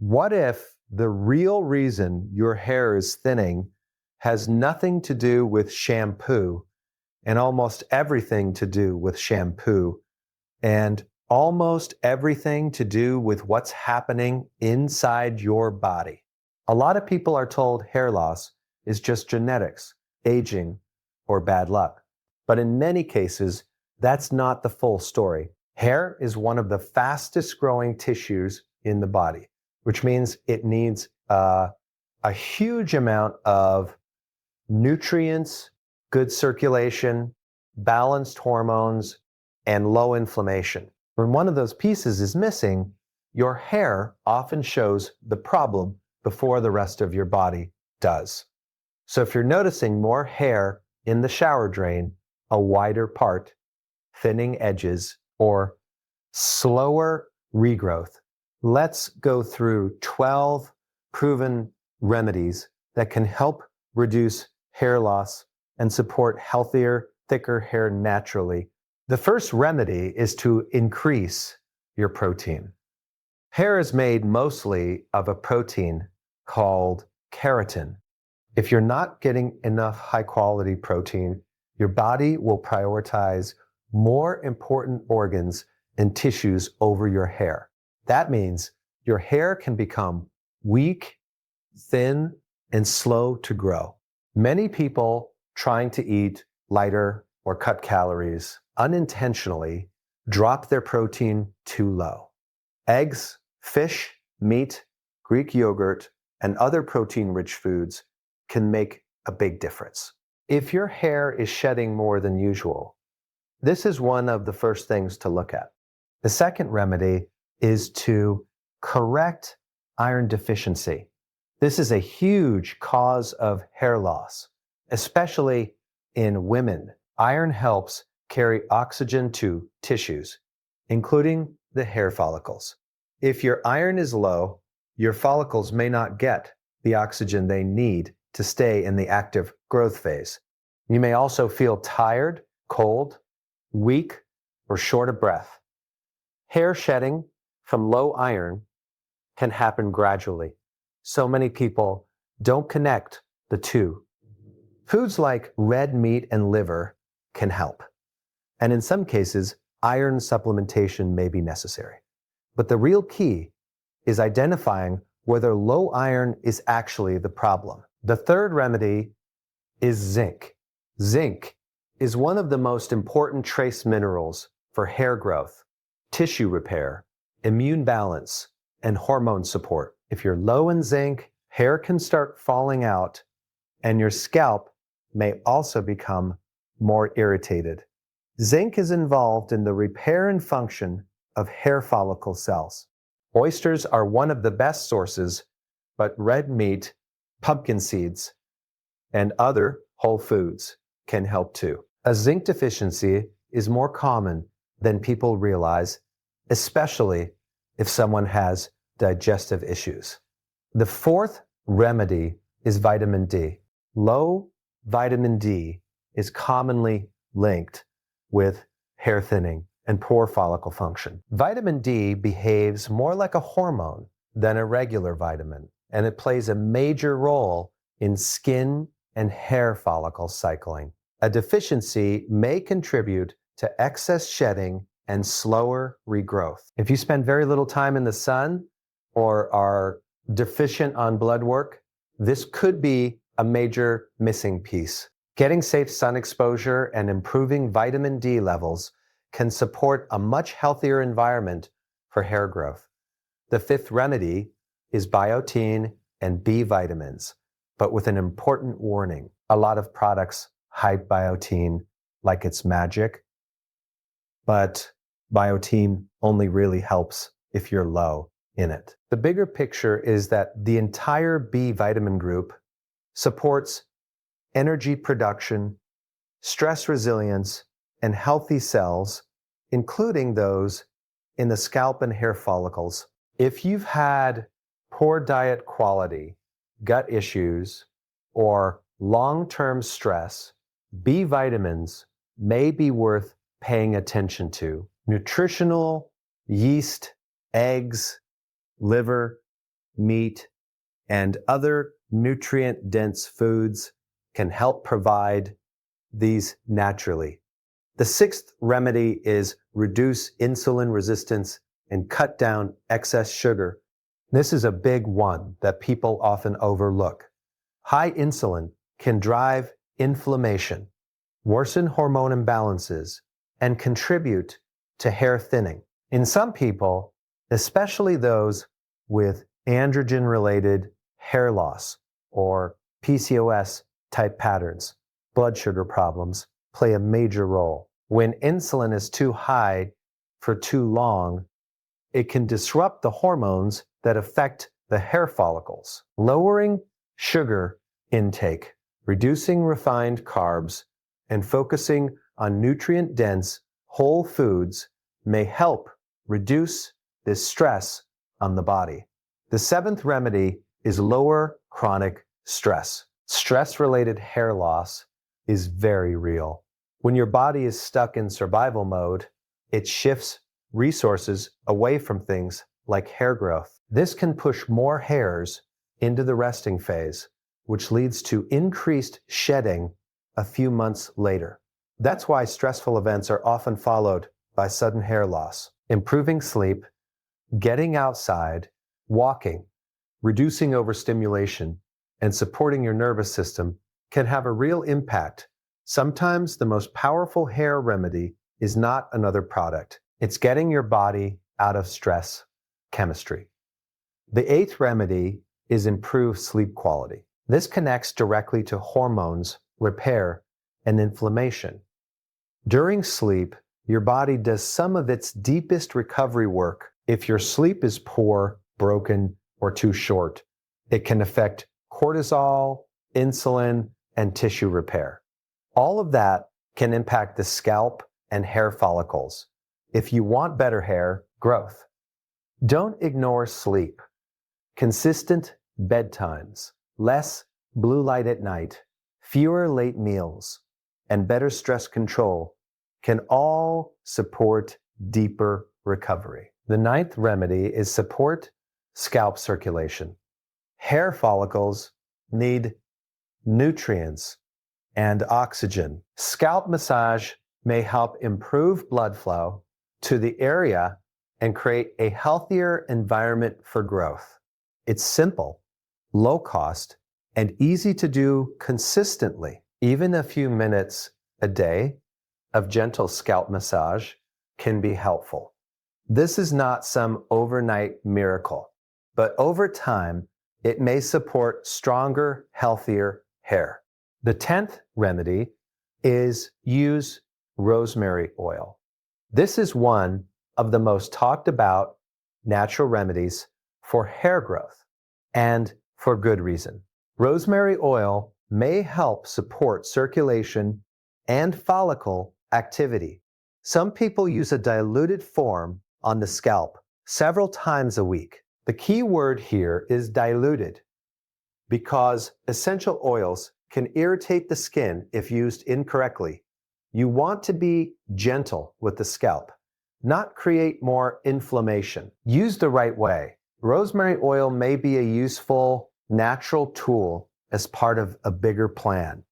What if the real reason your hair is thinning has nothing to do with shampoo and almost everything to do with shampoo and almost everything to do with what's happening inside your body? A lot of people are told hair loss is just genetics, aging, or bad luck. But in many cases, that's not the full story. Hair is one of the fastest growing tissues in the body, which means it needs a huge amount of nutrients, good circulation, balanced hormones, and low inflammation. When one of those pieces is missing, your hair often shows the problem before the rest of your body does. So if you're noticing more hair in the shower drain, a wider part, thinning edges, or slower regrowth, let's go through 12 proven remedies that can help reduce hair loss and support healthier, thicker hair naturally. The first remedy is to increase your protein. Hair is made mostly of a protein called keratin. If you're not getting enough high-quality protein, your body will prioritize more important organs and tissues over your hair. That means your hair can become weak, thin, and slow to grow. Many people trying to eat lighter or cut calories unintentionally drop their protein too low. Eggs, fish, meat, Greek yogurt, and other protein-rich foods can make a big difference. If your hair is shedding more than usual, this is one of the first things to look at. The second remedy is to correct iron deficiency. This is a huge cause of hair loss, especially in women. Iron helps carry oxygen to tissues, including the hair follicles. If your iron is low, your follicles may not get the oxygen they need to stay in the active growth phase. You may also feel tired, cold, weak, or short of breath. Hair shedding from low iron can happen gradually. So many people don't connect the two. Foods like red meat and liver can help. And in some cases, iron supplementation may be necessary. But the real key is identifying whether low iron is actually the problem. The third remedy is zinc. Zinc is one of the most important trace minerals for hair growth, tissue repair, immune balance, and hormone support. If you're low in zinc, hair can start falling out, and your scalp may also become more irritated. Zinc is involved in the repair and function of hair follicle cells. Oysters are one of the best sources, but red meat, pumpkin seeds, and other whole foods can help too. A zinc deficiency is more common than people realize, especially if someone has digestive issues. The fourth remedy is vitamin D. Low vitamin D is commonly linked with hair thinning and poor follicle function. Vitamin D behaves more like a hormone than a regular vitamin, and it plays a major role in skin and hair follicle cycling. A deficiency may contribute to excess shedding and slower regrowth. If you spend very little time in the sun or are deficient on blood work, this could be a major missing piece. Getting safe sun exposure and improving vitamin D levels can support a much healthier environment for hair growth. The fifth remedy is biotin and B vitamins, but with an important warning. A lot of products hype biotin like it's magic, but biotin only really helps if you're low in it. The bigger picture is that the entire B vitamin group supports energy production, stress resilience, and healthy cells, including those in the scalp and hair follicles. If you've had poor diet quality, gut issues, or long-term stress, B vitamins may be worth paying attention to. Nutritional, yeast, eggs, liver, meat, and other nutrient-dense foods can help provide these naturally. The sixth remedy is reduce insulin resistance and cut down excess sugar. This is a big one that people often overlook. High insulin can drive inflammation, worsen hormone imbalances, and contribute to hair thinning. In some people, especially those with androgen-related hair loss or PCOS type patterns, blood sugar problems play a major role. When insulin is too high for too long, it can disrupt the hormones that affect the hair follicles. Lowering sugar intake, reducing refined carbs, and focusing on nutrient-dense whole foods may help reduce this stress on the body. The seventh remedy is lower chronic stress. Stress-related hair loss is very real. When your body is stuck in survival mode, it shifts resources away from things like hair growth. This can push more hairs into the resting phase, which leads to increased shedding a few months later. That's why stressful events are often followed by sudden hair loss. Improving sleep, getting outside, walking, reducing overstimulation, and supporting your nervous system can have a real impact. Sometimes the most powerful hair remedy is not another product. It's getting your body out of stress chemistry. The eighth remedy is improved sleep quality. This connects directly to hormones, repair, and inflammation. During sleep, your body does some of its deepest recovery work. If your sleep is poor, broken, or too short, it can affect cortisol, insulin, and tissue repair. All of that can impact the scalp and hair follicles if you want better hair growth. Don't ignore sleep. Consistent bedtimes, less blue light at night, fewer late meals, and better stress control can all support deeper recovery. The ninth remedy is support scalp circulation. Hair follicles need nutrients and oxygen. Scalp massage may help improve blood flow to the area and create a healthier environment for growth. It's simple, low cost, and easy to do consistently. Even a few minutes a day of gentle scalp massage can be helpful. This is not some overnight miracle, but over time, it may support stronger, healthier hair. The 10th remedy is use rosemary oil. This is one of the most talked about natural remedies for hair growth, and for good reason. Rosemary oil may help support circulation and follicle activity. Some people use a diluted form on the scalp several times a week. The key word here is diluted, because essential oils can irritate the skin if used incorrectly. You want to be gentle with the scalp, not create more inflammation. Used the right way, rosemary oil may be a useful natural tool as part of a bigger plan.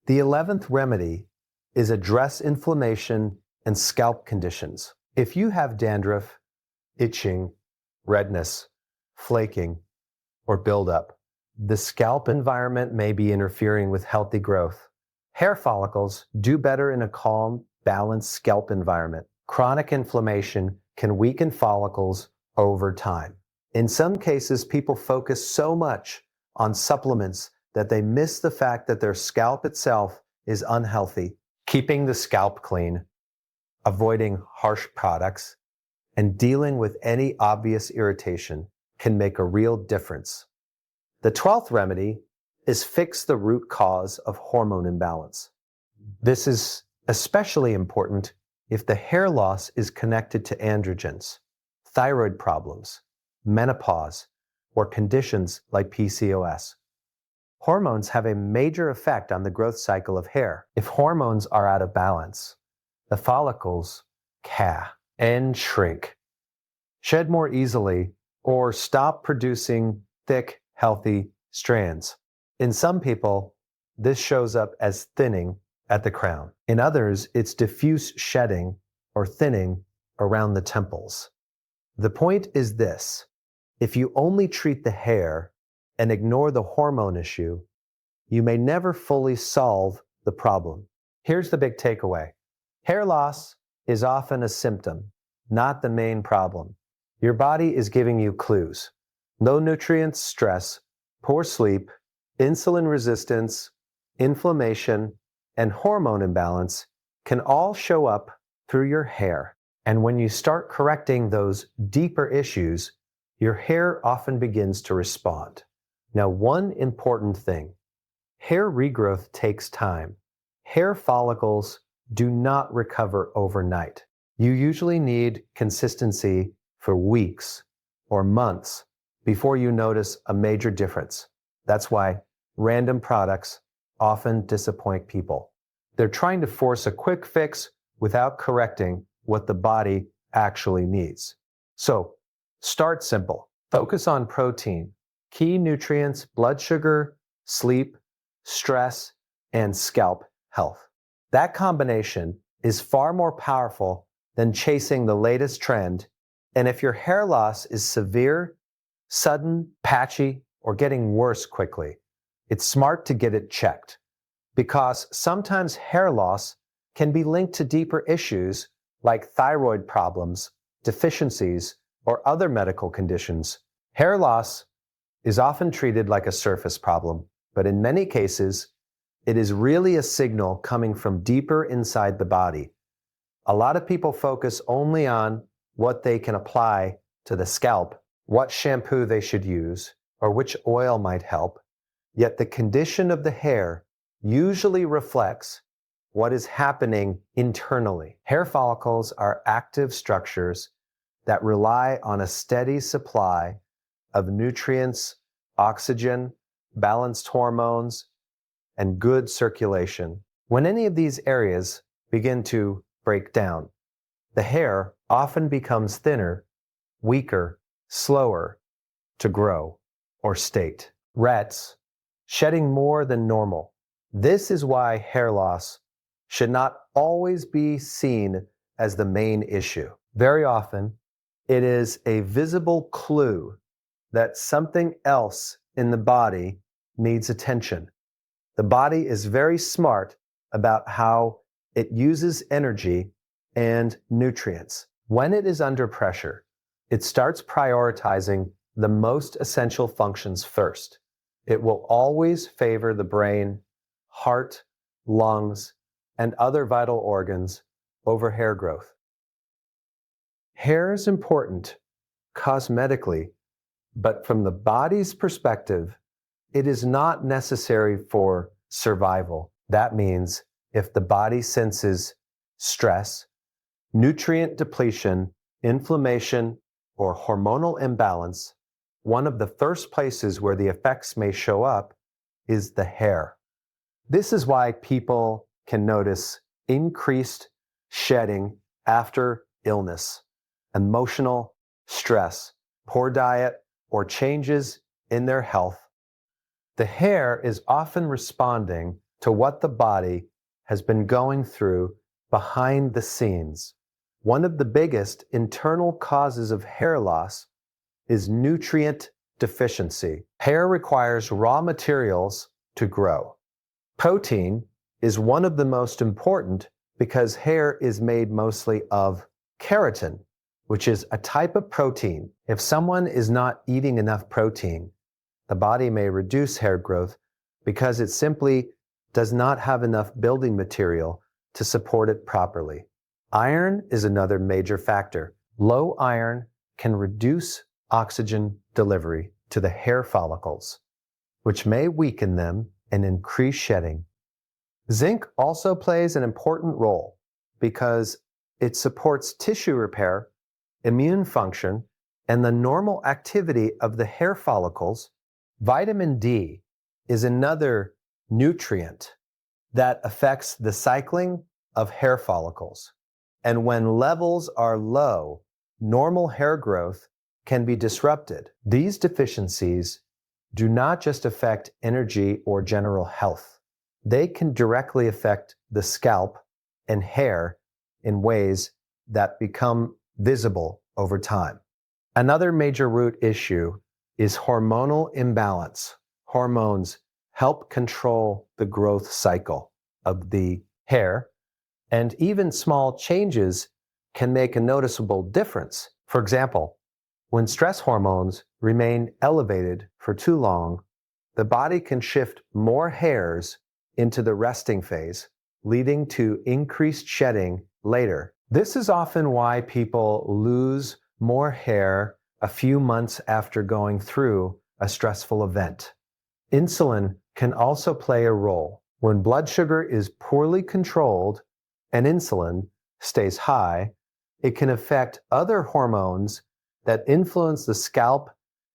The 11th remedy is address inflammation and scalp conditions. If you have dandruff, itching, redness, flaking, or buildup, the scalp environment may be interfering with healthy growth. Hair follicles do better in a calm, balanced scalp environment. Chronic inflammation can weaken follicles over time. In some cases, people focus so much on supplements that they miss the fact that their scalp itself is unhealthy. Keeping the scalp clean, avoiding harsh products, and dealing with any obvious irritation can make a real difference. The 12th remedy is fix the root cause of hormone imbalance. This is especially important if the hair loss is connected to androgens, thyroid problems, menopause, or conditions like PCOS. Hormones have a major effect on the growth cycle of hair. If hormones are out of balance, the follicles calf and shrink, shed more easily, or stop producing thick, healthy strands. In some people, this shows up as thinning at the crown. In others, it's diffuse shedding or thinning around the temples. The point is this: if you only treat the hair and ignore the hormone issue, you may never fully solve the problem. Here's the big takeaway. Hair loss is often a symptom, not the main problem. Your body is giving you clues. Low nutrients, stress, poor sleep, insulin resistance, inflammation, and hormone imbalance can all show up through your hair. And when you start correcting those deeper issues, your hair often begins to respond. Now, one important thing: hair regrowth takes time. Hair follicles do not recover overnight. You usually need consistency for weeks or months before you notice a major difference. That's why random products often disappoint people. They're trying to force a quick fix without correcting what the body actually needs. So, start simple. Focus on protein, key nutrients, blood sugar, sleep, stress, and scalp health. That combination is far more powerful than chasing the latest trend. And if your hair loss is severe, sudden, patchy, or getting worse quickly, it's smart to get it checked, because sometimes hair loss can be linked to deeper issues like thyroid problems, deficiencies, or other medical conditions. Hair loss is often treated like a surface problem, but in many cases, it is really a signal coming from deeper inside the body. A lot of people focus only on what they can apply to the scalp, what shampoo they should use, or which oil might help, yet the condition of the hair usually reflects what is happening internally. Hair follicles are active structures that rely on a steady supply of nutrients, oxygen, balanced hormones, and good circulation. When any of these areas begin to break down, the hair often becomes thinner, weaker, slower to grow or state. Rets, shedding more than normal. This is why hair loss should not always be seen as the main issue. Very often, it is a visible clue that something else in the body needs attention. The body is very smart about how it uses energy and nutrients. When it is under pressure, it starts prioritizing the most essential functions first. It will always favor the brain, heart, lungs, and other vital organs over hair growth. Hair is important cosmetically, but from the body's perspective, it is not necessary for survival. That means if the body senses stress, nutrient depletion, inflammation, or hormonal imbalance, one of the first places where the effects may show up is the hair. This is why people can notice increased shedding after illness, emotional stress, poor diet, or changes in their health. The hair is often responding to what the body has been going through behind the scenes. One of the biggest internal causes of hair loss is nutrient deficiency. Hair requires raw materials to grow. Protein is one of the most important because hair is made mostly of keratin, which is a type of protein. If someone is not eating enough protein, the body may reduce hair growth because it simply does not have enough building material to support it properly. Iron is another major factor. Low iron can reduce oxygen delivery to the hair follicles, which may weaken them and increase shedding. Zinc also plays an important role because it supports tissue repair, immune function, and the normal activity of the hair follicles. Vitamin D is another nutrient that affects the cycling of hair follicles. And when levels are low, normal hair growth can be disrupted. These deficiencies do not just affect energy or general health. They can directly affect the scalp and hair in ways that become visible over time. Another major root issue is hormonal imbalance. Hormones help control the growth cycle of the hair, and even small changes can make a noticeable difference. For example, when stress hormones remain elevated for too long, the body can shift more hairs into the resting phase, leading to increased shedding later. This is often why people lose more hair a few months after going through a stressful event. Insulin can also play a role. When blood sugar is poorly controlled and insulin stays high, it can affect other hormones that influence the scalp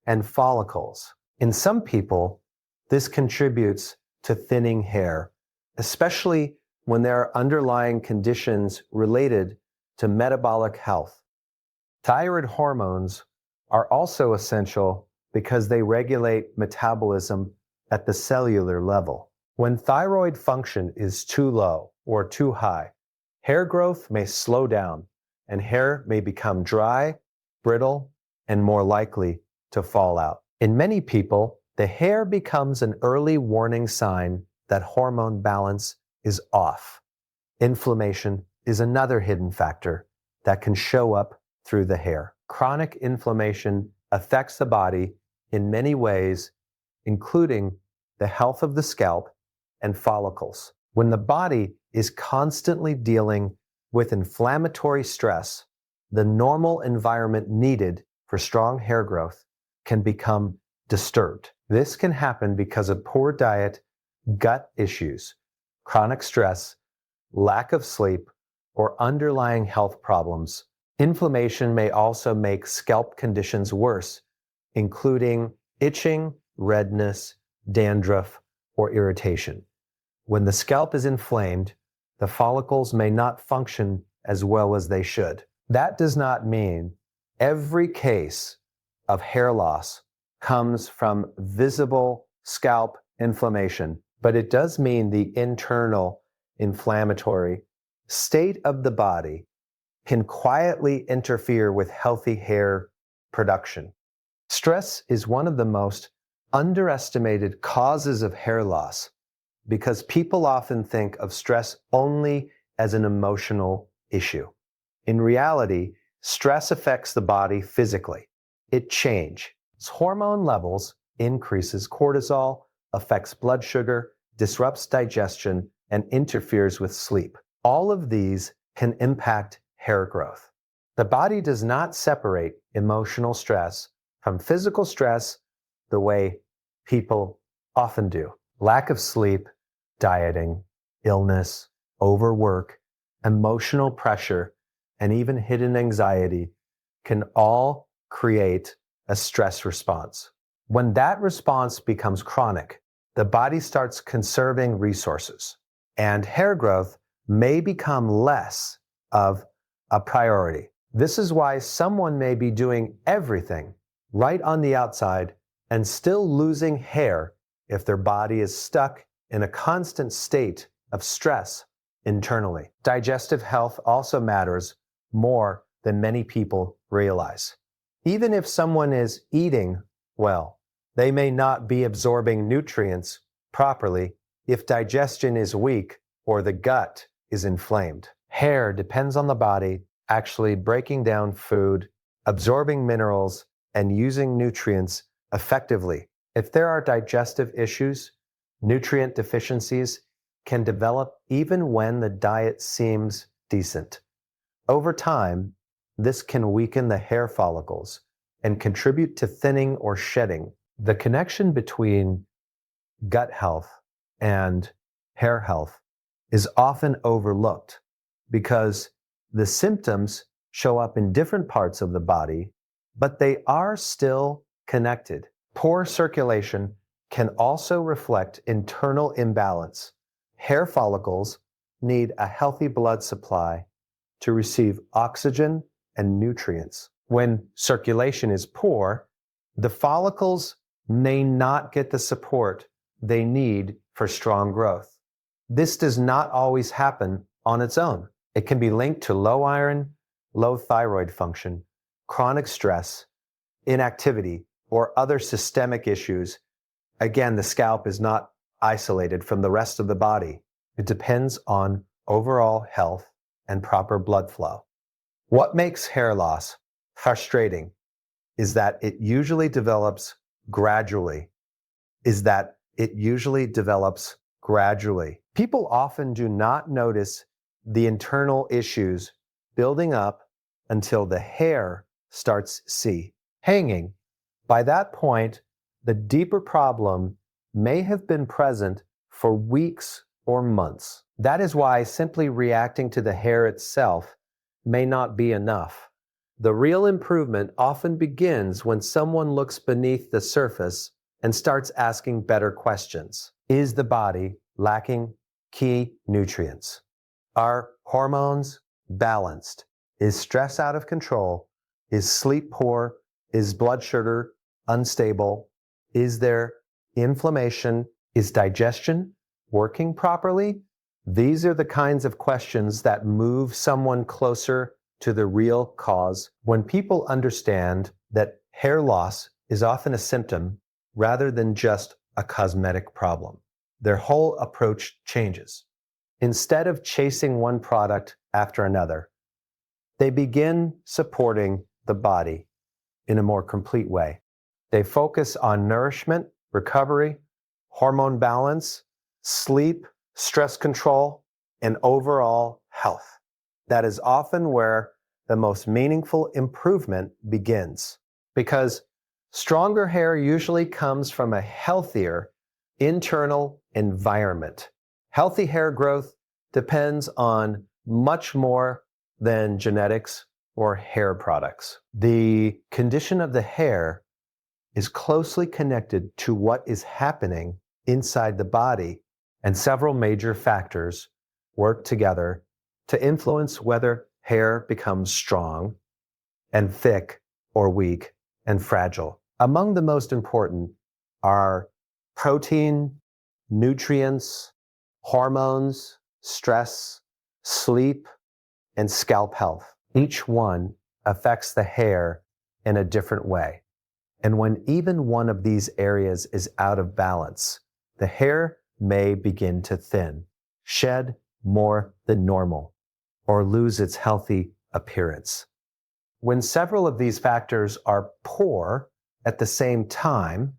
and follicles. In some people, this contributes to thinning hair, especially when there are underlying conditions related to metabolic health. Thyroid hormones are also essential because they regulate metabolism at the cellular level. When thyroid function is too low or too high, hair growth may slow down and hair may become dry, brittle, and more likely to fall out. In many people, the hair becomes an early warning sign that hormone balance is off. Inflammation is another hidden factor that can show up through the hair. Chronic inflammation affects the body in many ways, including the health of the scalp and follicles. When the body is constantly dealing with inflammatory stress, the normal environment needed for strong hair growth can become disturbed. This can happen because of poor diet, gut issues, chronic stress, lack of sleep, or underlying health problems. Inflammation may also make scalp conditions worse, including itching, redness, dandruff, or irritation. When the scalp is inflamed, the follicles may not function as well as they should. That does not mean every case of hair loss comes from visible scalp inflammation, but it does mean the internal inflammatory state of the body can quietly interfere with healthy hair production. Stress is one of the most underestimated causes of hair loss because people often think of stress only as an emotional issue. In reality, stress affects the body physically. It changes hormone levels, increases cortisol, affects blood sugar, disrupts digestion, and interferes with sleep. All of these can impact hair growth. The body does not separate emotional stress from physical stress the way people often do. Lack of sleep, dieting, illness, overwork, emotional pressure, and even hidden anxiety can all create a stress response. When that response becomes chronic, the body starts conserving resources, and hair growth may become less of a priority. This is why someone may be doing everything right on the outside and still losing hair if their body is stuck in a constant state of stress internally. Digestive health also matters more than many people realize. Even if someone is eating well, they may not be absorbing nutrients properly if digestion is weak or the gut is inflamed. Hair depends on the body actually breaking down food, absorbing minerals, and using nutrients effectively. If there are digestive issues, nutrient deficiencies can develop even when the diet seems decent. Over time, this can weaken the hair follicles and contribute to thinning or shedding. The connection between gut health and hair health is often overlooked because the symptoms show up in different parts of the body, but they are still connected. Poor circulation can also reflect internal imbalance. Hair follicles need a healthy blood supply to receive oxygen and nutrients. When circulation is poor, the follicles may not get the support they need for strong growth. This does not always happen on its own. It can be linked to low iron, low thyroid function, chronic stress, inactivity, or other systemic issues. Again, the scalp is not isolated from the rest of the body. It depends on overall health and proper blood flow. What makes hair loss frustrating is that it usually develops gradually. People often do not notice the internal issues building up until the hair starts hanging. By that point, the deeper problem may have been present for weeks or months. That is why simply reacting to the hair itself may not be enough. The real improvement often begins when someone looks beneath the surface and starts asking better questions. Is the body lacking key nutrients? Are hormones balanced? Is stress out of control? Is sleep poor? Is blood sugar unstable? Is there inflammation? Is digestion working properly? These are the kinds of questions that move someone closer to the real cause. When people understand that hair loss is often a symptom rather than just a cosmetic problem, their whole approach changes. Instead of chasing one product after another, they begin supporting the body in a more complete way. They focus on nourishment, recovery, hormone balance, sleep, stress control, and overall health. That is often where the most meaningful improvement begins, because stronger hair usually comes from a healthier internal environment. Healthy hair growth depends on much more than genetics or hair products. The condition of the hair is closely connected to what is happening inside the body, and several major factors work together to influence whether hair becomes strong and thick or weak and fragile. Among the most important are protein, nutrients, hormones, stress, sleep, and scalp health. Each one affects the hair in a different way. And when even one of these areas is out of balance, the hair may begin to thin, shed more than normal, or lose its healthy appearance. When several of these factors are poor at the same time,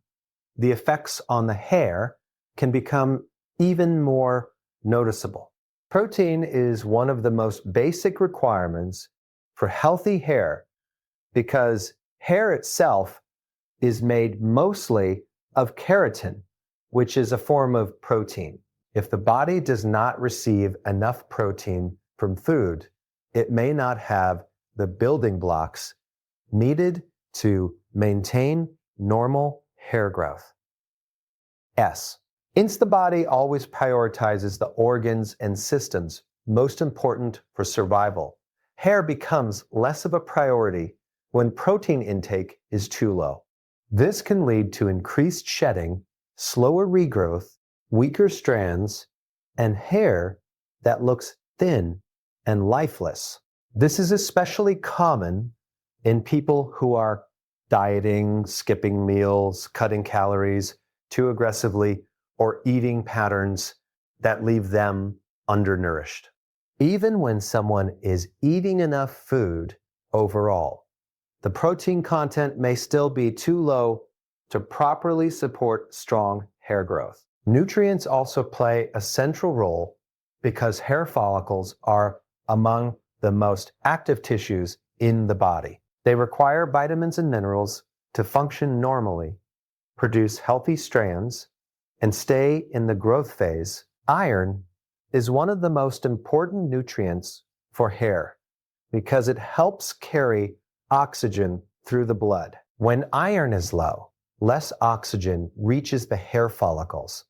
the effects on the hair can become even more noticeable. Protein is one of the most basic requirements for healthy hair because hair itself is made mostly of keratin, which is a form of protein. If the body does not receive enough protein from food, it may not have the building blocks needed to maintain normal hair growth. InstaBody always prioritizes the organs and systems most important for survival. Hair becomes less of a priority when protein intake is too low. This can lead to increased shedding, slower regrowth, weaker strands, and hair that looks thin and lifeless. This is especially common in people who are dieting, skipping meals, cutting calories too aggressively, or eating patterns that leave them undernourished. Even when someone is eating enough food overall, the protein content may still be too low to properly support strong hair growth. Nutrients also play a central role because hair follicles are among the most active tissues in the body. They require vitamins and minerals to function normally, produce healthy strands, and stay in the growth phase. Iron is one of the most important nutrients for hair because it helps carry oxygen through the blood. When iron is low, less oxygen reaches the hair follicles,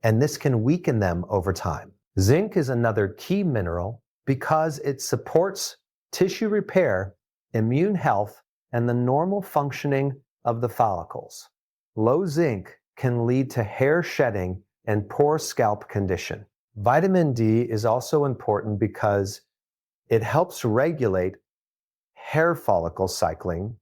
and this can weaken them over time. Zinc is another key mineral because it supports tissue repair, immune health, and the normal functioning of the follicles. Low zinc can lead to hair shedding and poor scalp condition. Vitamin D is also important because it helps regulate hair follicle cycling,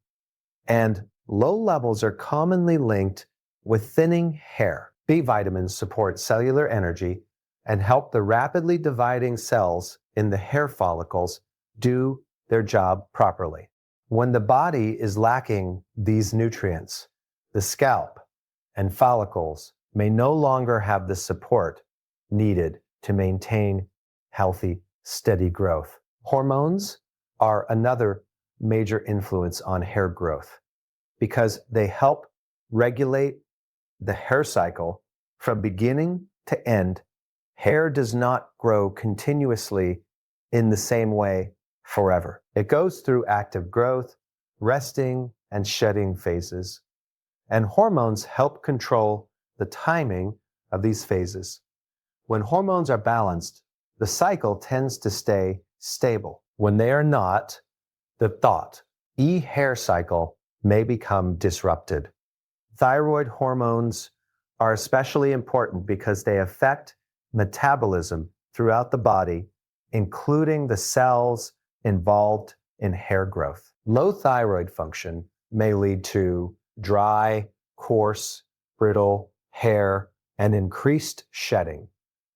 and low levels are commonly linked with thinning hair. B vitamins support cellular energy and help the rapidly dividing cells in the hair follicles do their job properly. When the body is lacking these nutrients, the scalp and follicles may no longer have the support needed to maintain healthy, steady growth. Hormones are another major influence on hair growth because they help regulate the hair cycle from beginning to end. Hair does not grow continuously in the same way forever. It goes through active growth, resting, and shedding phases. And hormones help control the timing of these phases. When hormones are balanced, the cycle tends to stay stable. When they are not, the hair cycle may become disrupted. Thyroid hormones are especially important because they affect metabolism throughout the body, including the cells involved in hair growth. Low thyroid function may lead to dry, coarse, brittle hair and increased shedding.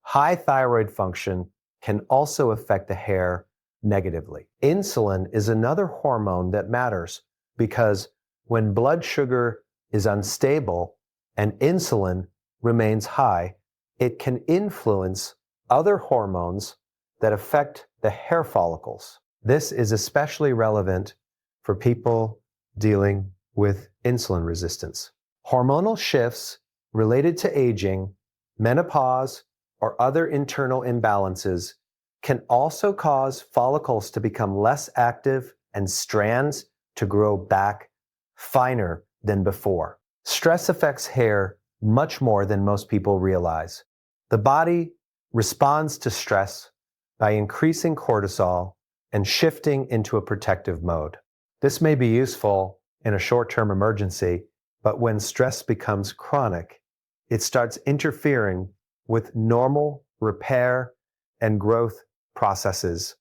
High thyroid function can also affect the hair negatively. Insulin is another hormone that matters because when blood sugar is unstable and insulin remains high, it can influence other hormones that affect the hair follicles. This is especially relevant for people dealing with insulin resistance. Hormonal shifts related to aging, menopause, or other internal imbalances can also cause follicles to become less active and strands to grow back finer than before. Stress affects hair much more than most people realize. The body responds to stress by increasing cortisol and shifting into a protective mode. This may be useful in a short-term emergency, but when stress becomes chronic, it starts interfering with normal repair and growth processes.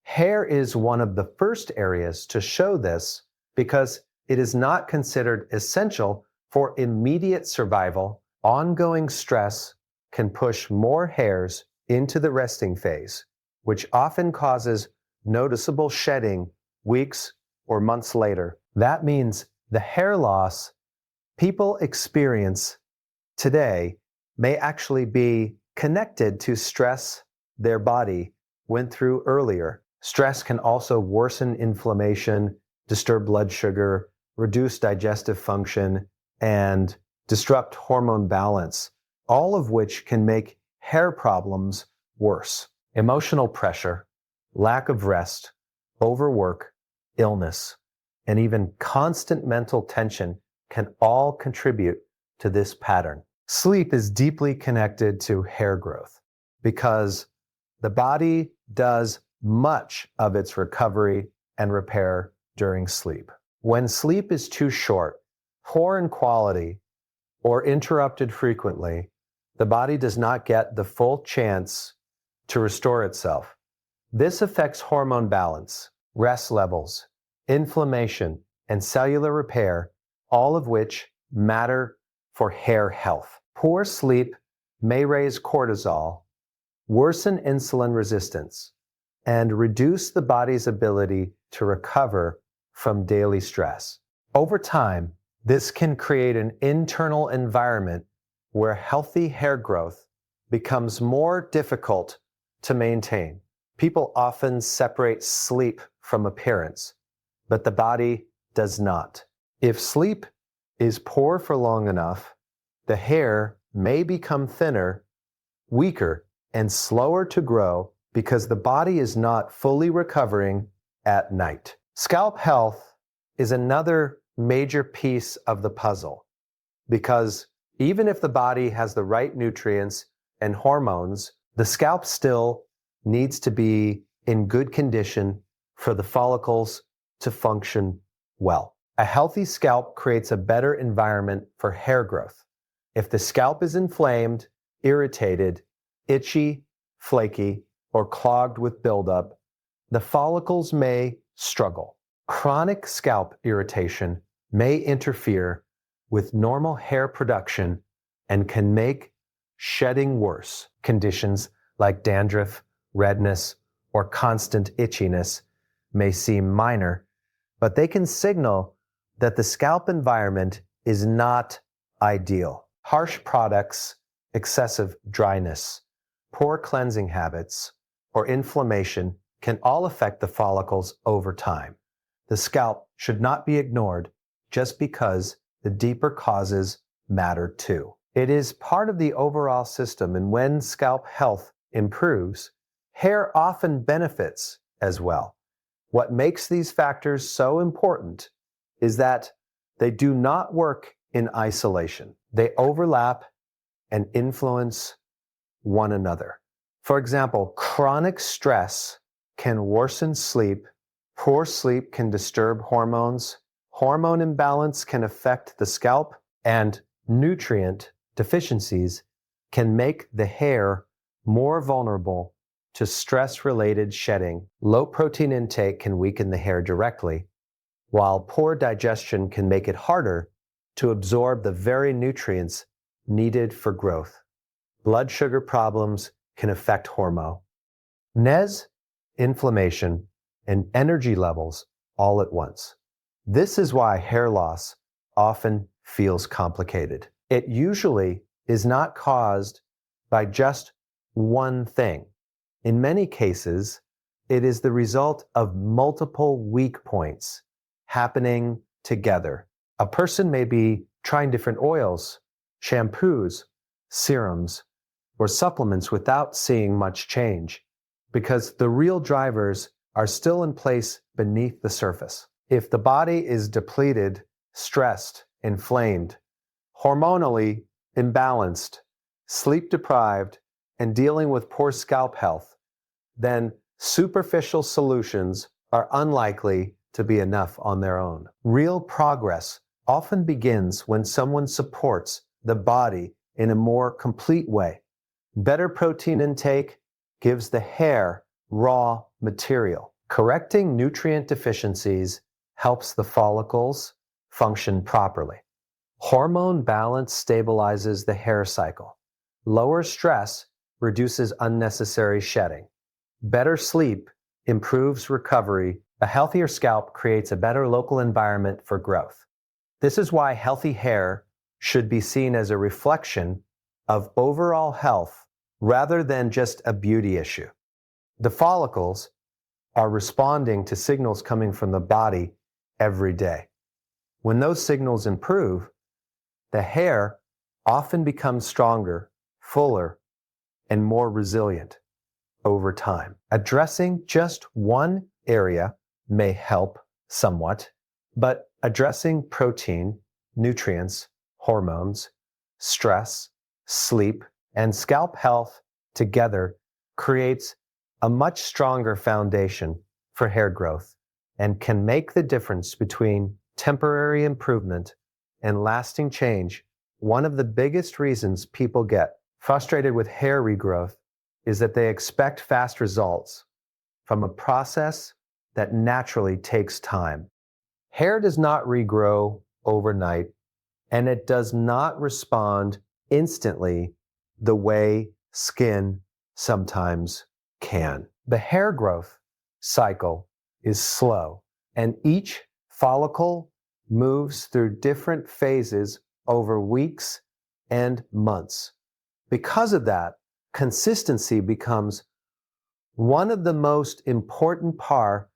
Hair is one of the first areas to show this because it is not considered essential for immediate survival. Ongoing stress can push more hairs into the resting phase, which often causes noticeable shedding weeks or months later. That means the hair loss people experience today may actually be connected to stress their body went through earlier. Stress can also worsen inflammation, disturb blood sugar, reduce digestive function, and disrupt hormone balance, all of which can make hair problems worse. Emotional pressure, lack of rest, overwork, illness, and even constant mental tension can all contribute to this pattern. Sleep is deeply connected to hair growth because the body does much of its recovery and repair during sleep. When sleep is too short, poor in quality, or interrupted frequently, the body does not get the full chance to restore itself. This affects hormone balance, rest levels, inflammation, and cellular repair, all of which matter for hair health. Poor sleep may raise cortisol, worsen insulin resistance, and reduce the body's ability to recover from daily stress. Over time, this can create an internal environment where healthy hair growth becomes more difficult to maintain. People often separate sleep from appearance, but the body does not. If sleep is poor for long enough, the hair may become thinner, weaker, and slower to grow because the body is not fully recovering at night. Scalp health is another major piece of the puzzle because even if the body has the right nutrients and hormones, the scalp still needs to be in good condition for the follicles to function well. A healthy scalp creates a better environment for hair growth. If the scalp is inflamed, irritated, itchy, flaky, or clogged with buildup, the follicles may struggle. Chronic scalp irritation may interfere with normal hair production and can make shedding worse. Conditions like dandruff, redness, or constant itchiness may seem minor, but they can signal that the scalp environment is not ideal. Harsh products, excessive dryness, poor cleansing habits, or inflammation can all affect the follicles over time. The scalp should not be ignored just because the deeper causes matter too. It is part of the overall system, and when scalp health improves, hair often benefits as well. What makes these factors so important is that they do not work in isolation. They overlap and influence one another. For example, chronic stress can worsen sleep. Poor sleep can disturb hormones. Hormone imbalance can affect the scalp, and nutrient deficiencies can make the hair more vulnerable to stress-related shedding. Low protein intake can weaken the hair directly, while poor digestion can make it harder to absorb the very nutrients needed for growth. Blood sugar problems can affect hormone, inflammation, and energy levels all at once. This is why hair loss often feels complicated. It usually is not caused by just one thing. In many cases, it is the result of multiple weak points happening together. A person may be trying different oils, shampoos, serums, or supplements without seeing much change because the real drivers are still in place beneath the surface. If the body is depleted, stressed, inflamed, hormonally imbalanced, sleep deprived, and dealing with poor scalp health, then superficial solutions are unlikely to be enough on their own. Real progress often begins when someone supports the body in a more complete way. Better protein intake gives the hair raw material. Correcting nutrient deficiencies helps the follicles function properly. Hormone balance stabilizes the hair cycle. Lower stress reduces unnecessary shedding. Better sleep improves recovery. A healthier scalp creates a better local environment for growth. This is why healthy hair should be seen as a reflection of overall health rather than just a beauty issue. The follicles are responding to signals coming from the body every day. When those signals improve, the hair often becomes stronger, fuller, and more resilient over time. Addressing just one area may help somewhat, but addressing protein, nutrients, hormones, stress, sleep, and scalp health together creates a much stronger foundation for hair growth and can make the difference between temporary improvement and lasting change. One of the biggest reasons people get frustrated with hair regrowth is that they expect fast results from a process that naturally takes time. Hair does not regrow overnight, and it does not respond instantly the way skin sometimes can. The hair growth cycle is slow, and each follicle moves through different phases over weeks and months. Because of that, consistency becomes one of the most important parts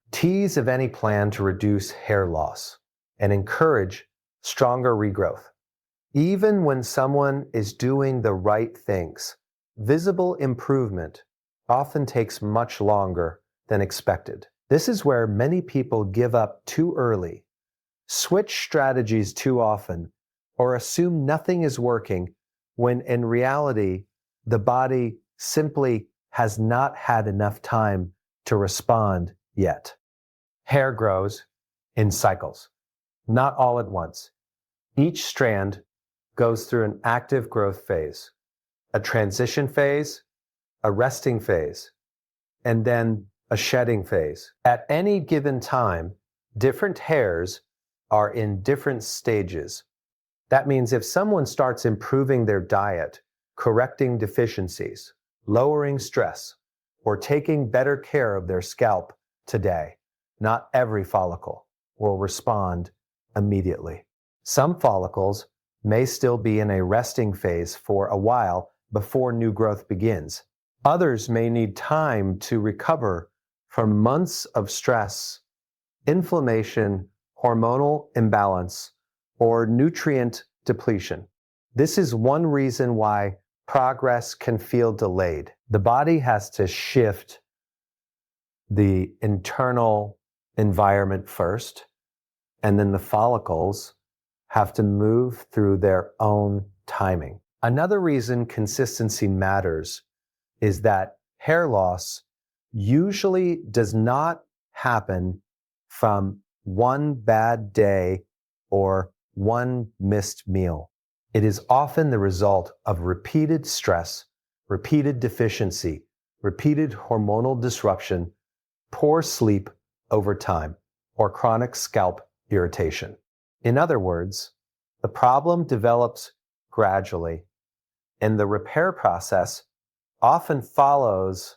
of any plan to reduce hair loss and encourage stronger regrowth. Even when someone is doing the right things, visible improvement often takes much longer than expected. This is where many people give up too early, switch strategies too often, or assume nothing is working when in reality, the body simply has not had enough time to respond yet. Hair grows in cycles. not all at once. Each strand goes through an active growth phase, a transition phase, a resting phase, and then a shedding phase. At any given time, different hairs are in different stages. That means if someone starts improving their diet, correcting deficiencies, lowering stress, or taking better care of their scalp today, not every follicle will respond immediately. Some follicles may still be in a resting phase for a while before new growth begins. Others may need time to recover from months of stress, inflammation, hormonal imbalance, or nutrient depletion. This is one reason why progress can feel delayed. The body has to shift the internal environment first, and then the follicles have to move through their own timing. Another reason consistency matters is that hair loss usually does not happen from one bad day or one missed meal. It is often the result of repeated stress, repeated deficiency, repeated hormonal disruption, poor sleep over time, or chronic scalp irritation. In other words, the problem develops gradually, and the repair process often follows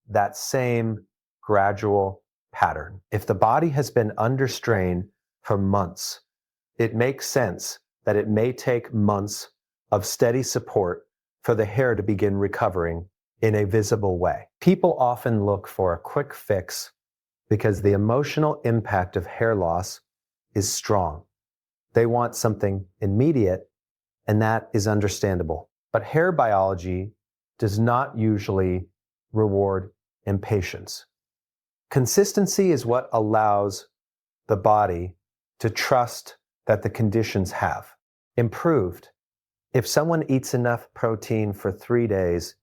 that same gradual pattern. If the body has been under strain for months, it makes sense that it may take months of steady support for the hair to begin recovering in a visible way. People often look for a quick fix because the emotional impact of hair loss is strong. They want something immediate, and that is understandable. But hair biology does not usually reward impatience. Consistency is what allows the body to trust that the conditions have improved. If someone eats enough protein for 3 days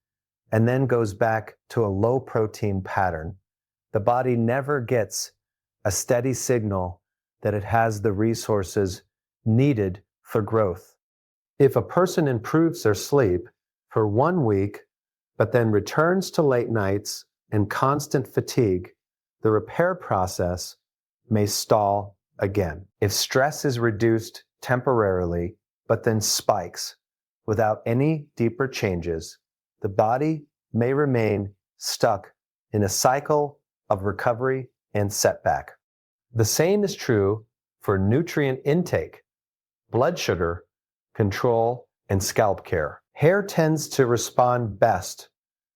and then goes back to a low protein pattern, the body never gets a steady signal that it has the resources needed for growth. If a person improves their sleep for 1 week, but then returns to late nights and constant fatigue, the repair process may stall again. If stress is reduced temporarily, but then spikes without any deeper changes, the body may remain stuck in a cycle of recovery and setback. The same is true for nutrient intake, blood sugar control, and scalp care. Hair tends to respond best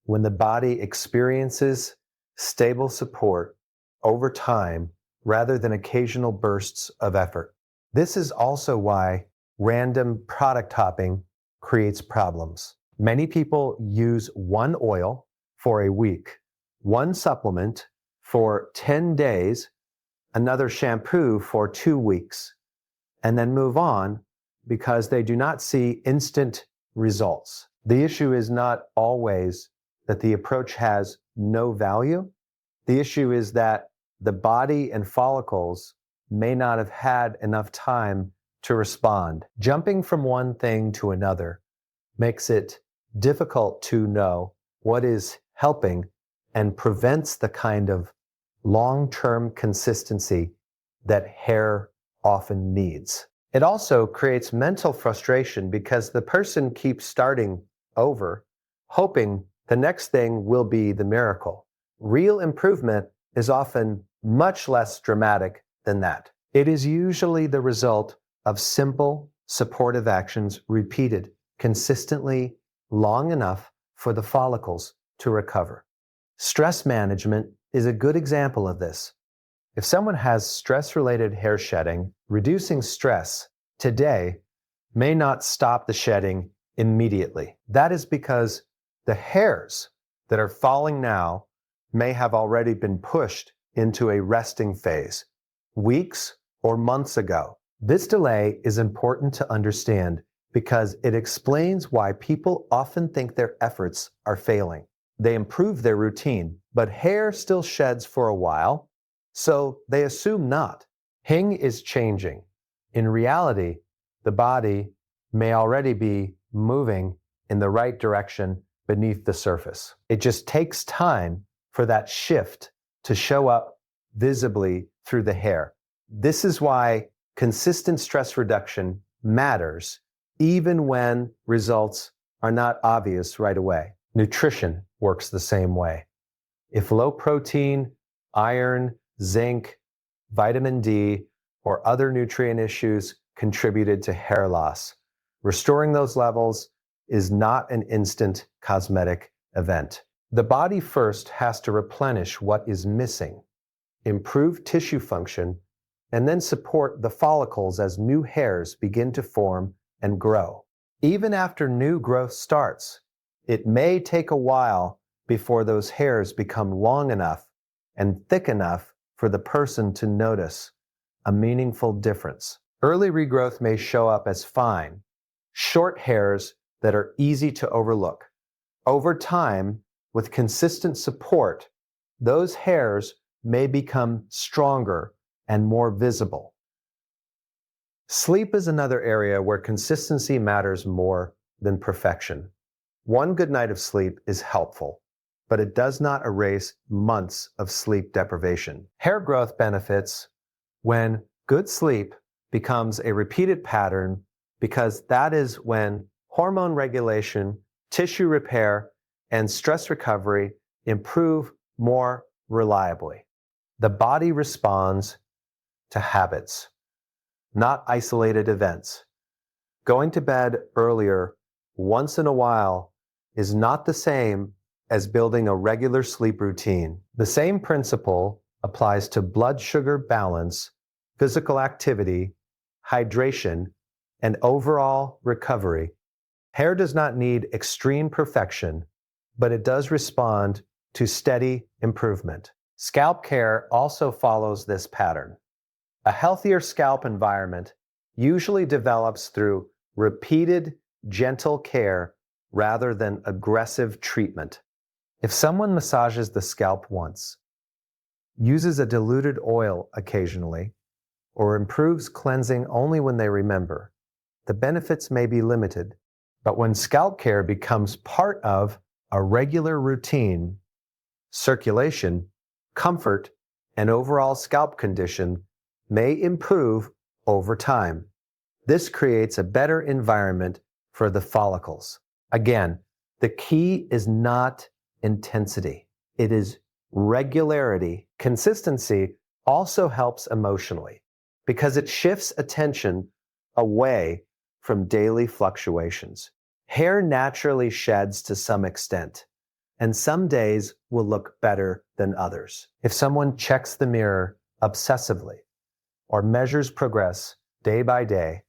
when the body experiences stable support over time rather than occasional bursts of effort. This is also why random product hopping creates problems. Many people use one oil for a week, one supplement for 10 days, another shampoo for 2 weeks, and then move on because they do not see instant results. The issue is not always that the approach has no value. The issue is that the body and follicles may not have had enough time to respond. Jumping from one thing to another makes it difficult to know what is helping and prevents the kind of long-term consistency that hair often needs. It also creates mental frustration because the person keeps starting over, hoping the next thing will be the miracle. Real improvement is often much less dramatic than that. It is usually the result of simple, supportive actions repeated consistently long enough for the follicles to recover. Stress management is a good example of this. If someone has stress-related hair shedding, reducing stress today may not stop the shedding immediately. That is because the hairs that are falling now may have already been pushed into a resting phase weeks or months ago. This delay is important to understand because it explains why people often think their efforts are failing. They improve their routine, but hair still sheds for a while, so they assume not. Hing is changing. In reality, the body may already be moving in the right direction beneath the surface. It just takes time for that shift to show up visibly through the hair. This is why consistent stress reduction matters, even when results are not obvious right away. Nutrition works the same way. If low protein, iron, zinc, vitamin D, or other nutrient issues contributed to hair loss, restoring those levels is not an instant cosmetic event. The body first has to replenish what is missing, improve tissue function, and then support the follicles as new hairs begin to form and grow. Even after new growth starts, it may take a while before those hairs become long enough and thick enough for the person to notice a meaningful difference. Early regrowth may show up as fine, short hairs that are easy to overlook. Over time, with consistent support, those hairs may become stronger and more visible. Sleep is another area where consistency matters more than perfection. One good night of sleep is helpful, but it does not erase months of sleep deprivation. Hair growth benefits when good sleep becomes a repeated pattern, because that is when hormone regulation, tissue repair, and stress recovery improve more reliably. The body responds to habits, not isolated events. Going to bed earlier once in a while is not the same as building a regular sleep routine. The same principle applies to blood sugar balance, physical activity, hydration, and overall recovery. Hair does not need extreme perfection, but it does respond to steady improvement. Scalp care also follows this pattern. A healthier scalp environment usually develops through repeated, gentle care rather than aggressive treatment. If someone massages the scalp once, uses a diluted oil occasionally, or improves cleansing only when they remember, the benefits may be limited. But when scalp care becomes part of a regular routine, circulation, comfort, and overall scalp condition may improve over time. This creates a better environment for the follicles. Again, the key is not intensity. It is regularity. Consistency also helps emotionally because it shifts attention away from daily fluctuations. Hair naturally sheds to some extent, and some days will look better than others. If someone checks the mirror obsessively or measures progress day by day,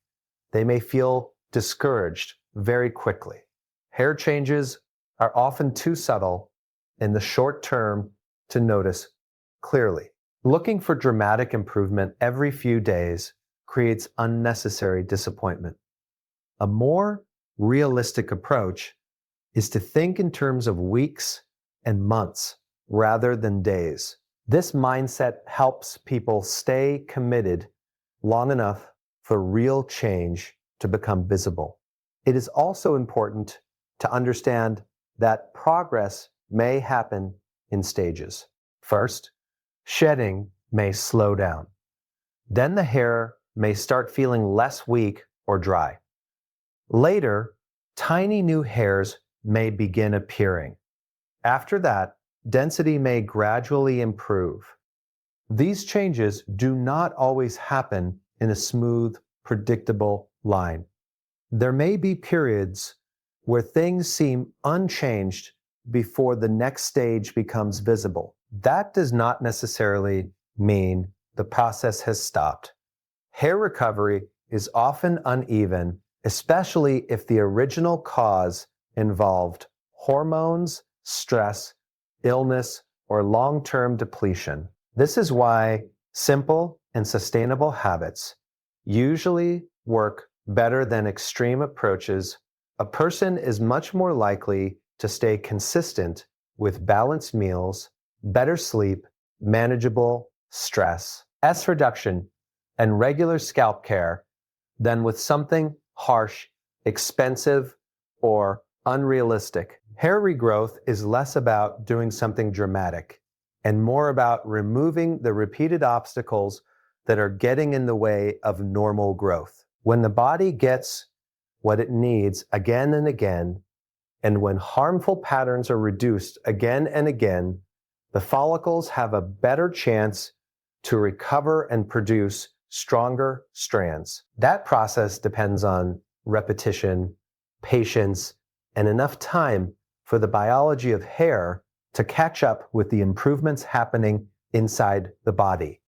they may feel discouraged very quickly. Hair changes are often too subtle in the short term to notice clearly. Looking for dramatic improvement every few days creates unnecessary disappointment. A more realistic approach is to think in terms of weeks and months rather than days. This mindset helps people stay committed long enough for real change to become visible. It is also important to understand that progress may happen in stages. First, shedding may slow down. Then the hair may start feeling less weak or dry. Later, tiny new hairs may begin appearing. After that, density may gradually improve. These changes do not always happen in a smooth, predictable line. There may be periods where things seem unchanged before the next stage becomes visible. That does not necessarily mean the process has stopped. Hair recovery is often uneven, especially if the original cause involved hormones, stress, illness, or long-term depletion. This is why simple and sustainable habits usually work better than extreme approaches. A person is much more likely to stay consistent with balanced meals, better sleep, manageable stress, reduction, and regular scalp care than with something harsh, expensive, or unrealistic. Hair regrowth is less about doing something dramatic and more about removing the repeated obstacles that are getting in the way of normal growth. When the body gets what it needs again and again, and when harmful patterns are reduced again and again, the follicles have a better chance to recover and produce stronger strands. That process depends on repetition, patience, and enough time for the biology of hair to catch up with the improvements happening inside the body.